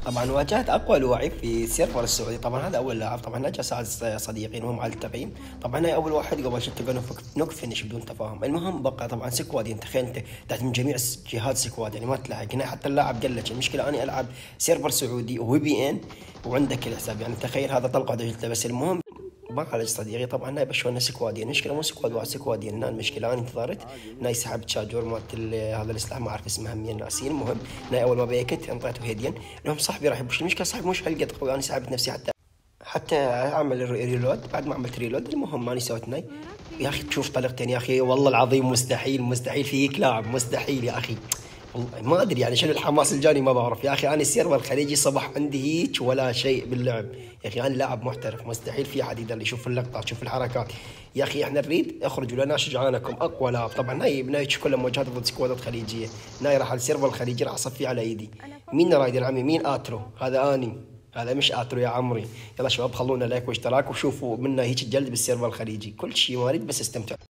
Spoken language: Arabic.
طبعا واجهت اقوى لعيب في السيرفر السعودي، طبعا هذا اول لاعب، طبعا نجا ساعد صديقي المهم على التقييم، طبعا هاي اول واحد قبل شفت نوك فينش بدون تفاهم. المهم بقى طبعا سكوادين، تخيل انت تعتمد جميع جهات سكواد يعني ما تلحق هنا، حتى اللاعب قلش. المشكله اني العب سيرفر سعودي وفي ان وعندك الحساب، يعني تخيل هذا طلقه واحده جلتها. بس المهم ما على صديقي طبعا هاي بشونا سكوادين، المشكله مو سكواد واحد سكوادين. هنا المشكله انا انتظرت هنا سحبت شاجور مالت هذا السلاح ما اعرف اسمها مين ناسين. المهم هنا اول ما بيكت انطيته هيدين لهم صاحبي راح يبوش. المشكله صاحبي مش هالقد قوي، انا سحبت نفسي حتى اعمل ريلود. بعد ما عملت ريلود المهم ماني سويت ناي. يا اخي تشوف طلقتين يا اخي، والله العظيم مستحيل مستحيل فيك لاعب مستحيل يا اخي. والله ما ادري يعني شنو الحماس الجاني ما بعرف يا اخي. انا السيرفر الخليجي صبح عندي هيك ولا شيء باللعب يا اخي. انا لاعب محترف مستحيل في احد يقدر يشوف اللقطات يشوف الحركات يا اخي. احنا نريد اخرجوا لنا شجعانكم اقوى لاعب. طبعا ناي بنايتش كلها مواجهات ضد سكوادات خليجيه. ناي راح على السيرفر الخليجي راح اصفي على ايدي. مين رايد يا عمي؟ مين اترو؟ هذا اني، هذا مش اترو يا عمري. يلا شباب خلونا لايك واشتراك وشوفوا منا هيك الجلد بالسيرفر الخليجي. كل شيء ما اريد بس استمتع.